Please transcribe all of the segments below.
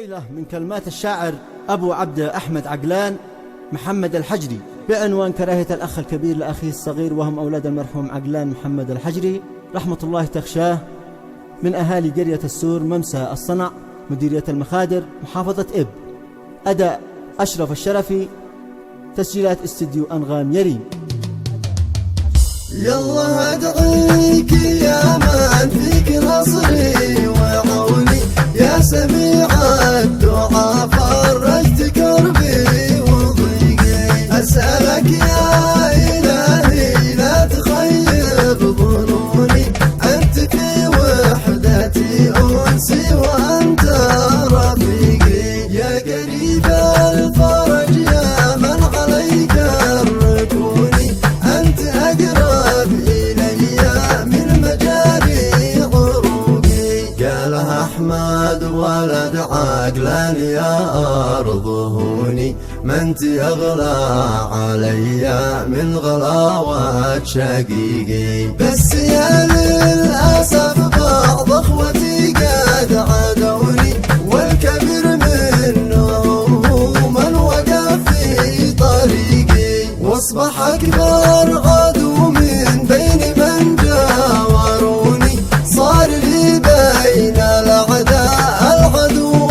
شيلة من كلمات الشاعر أبو عبد أحمد عقلان محمد الحجري بعنوان كراهية الأخ الكبير لأخيه الصغير، وهم أولاد المرحوم عقلان محمد الحجري رحمة الله تخشاه، من أهالي قرية السور ممسى الصنع مديرية المخادر محافظة إب. أداء أشرف الشرفي، تسجيلات استديو أنغام يريم. يلا أدعيك يا من فيك نصري وعوني، يا سميع الدعاء فرجت كربي وضيقي. أسألك يا إلهي لا تخيب ظنوني، أنت في وحدتي أنسي وأنت رفيقي. يا قريب الفرج يا من عليك الركوني، أنت أقرب إلي من مجاري عروقي. قالها أحمد ولد عقلان يا أرض هوني، ما أنت أغلى علي من غلاوة شقيقي. بس يا للأسف بعض أخوتي قد عادوني، والكبير منهم من وقف في طريقي، واصبح أكبر عدو من بين من جاوروني. صار لي بين الأعداء العدو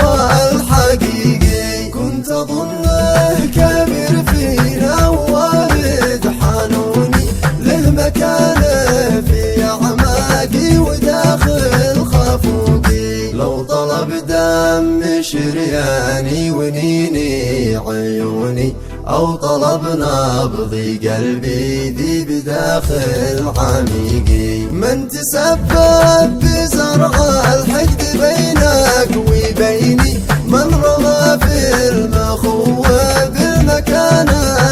الحقيقي، كنت أظنه كبير فينا ووالد حنوني، له مكانه في أعماقي وداخل خفوقي. لو طلب دم شرياني ونيني عيوني، أو طلب نبض قلبي ذي بداخل عميقي. من تسبب بزرع الحقد بينك وبيني، من رمى في المخوة بالمكان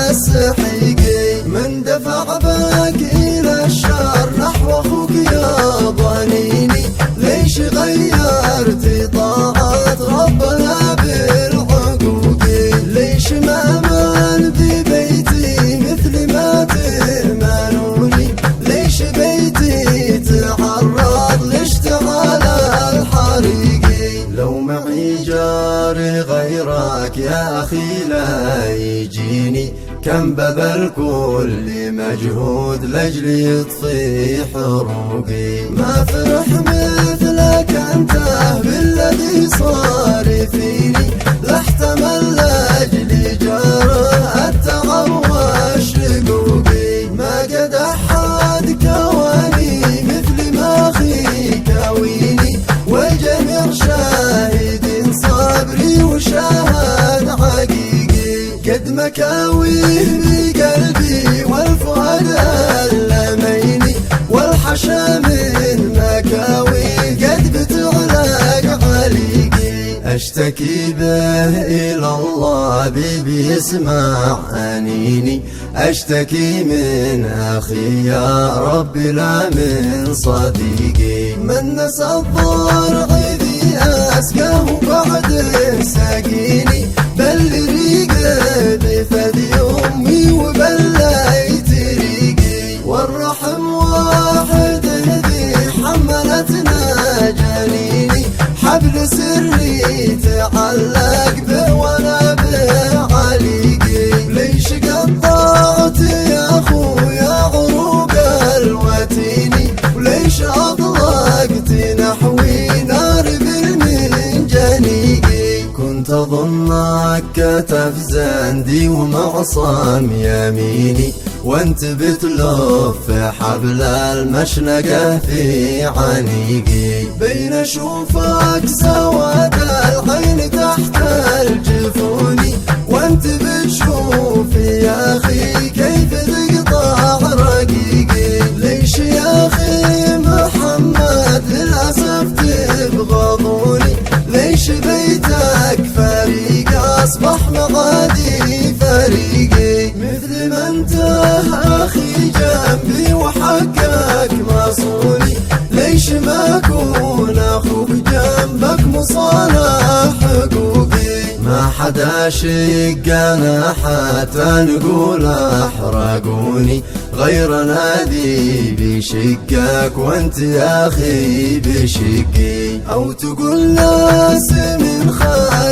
السحيقي، من دفع بك إلى الشر نحو أخوك يا ضنيني. ليش غيرت طاعة ربنا بالعقوق؟ ليش ما من ببيتي مثل ما تأمنوني؟ ليش بيتي تعرض لاشتعال الحريقي؟ لو معي جاري غيرك يا أخي لا يجيني، كم بذل كل مجهود لأجل يطفي حروقي. ما فرح مثلك أنت بالذي صار فيني، لا احتمل لأجل جاره التعب والشقوقي. ما قد أحد كواني مثل ما أخي كويني، والجميع شاهد صبري وشاهد حقيقي. قد مكاويه بقلبي والفؤاد ألميني، والحشا من مكاويه قد بتعلق عليقي. أشتكي به إلى الله بيبي يسمع أنيني، أشتكي من أخي يا ربي لا من صديقي. من نسى الضرع ذي أسقاه بعد ساقيني، بل ريقه بفدي أمي وبليت ريقي. والرحم واحد ذي حملتنا جنيني، حبل سري تعلق به وانا به عليقي. ليش قطعت يا اخويا عروق الوتيني، وليش اطلقت نحوي نار من جنيقي؟ كنت اظنك كتف زندي ومعصم يميني، وانت بتلف حبل المشنقة في عنيقي. بين اشوفك سواد العين تحت الجفوني، وانت بتشوف يا اخي كيف تقطع رقيقي. ليش يا اخي محمد للاسف تبغضوني؟ ليش بيتك فريق اصبح مغادي فريقي؟ مثل ما انت اخي جنبي وحقك مصوني، ليش ما اكون اخوك جنبك مصالح حقوقي؟ ما حدا شقنا حتى نقول احرقوني، غير نادي بشقك وانت يا اخي بشقي. او تقول ناس من خالق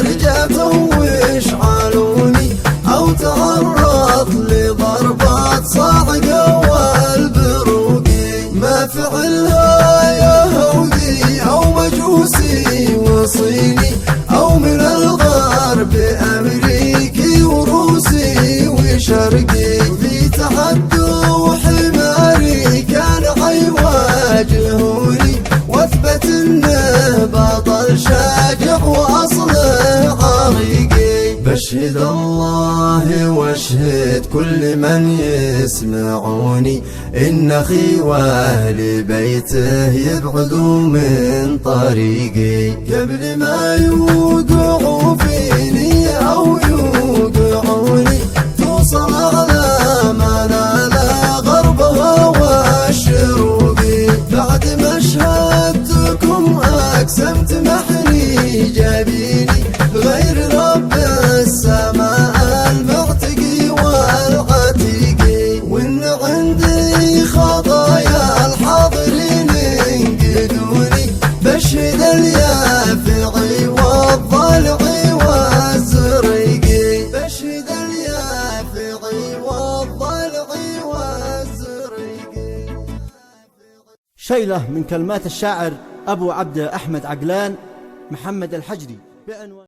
صاعقة والبروقي، ما فعلها يا هودي أو مجوسي وصيني أو من الغرب أمريكي وروسي وشرقي، في تحدي وحماري كان حيواجهوني، واثبت انه بطل شاجع واصله عريقي. بشهد الله واشهد كل من يسمعوني ان اخي واهل بيته يبعدوا من طريقي، قبل ما يوقعوا فيني او يوقعوني توصل اعلى منالا غربها والشروقي. بعد ما شهدتكم اقسمت محني جبيني غير رب السماء المعتقي والعتيقي، وان عندي خطايا الحاضرين انقذوني، بشهد اليافعي والضلعي والزريقي، بشهد اليافعي والضلعي والزريقي. شيلة من كلمات الشاعر أبو عبد أحمد عقلان محمد الحجري بعنوان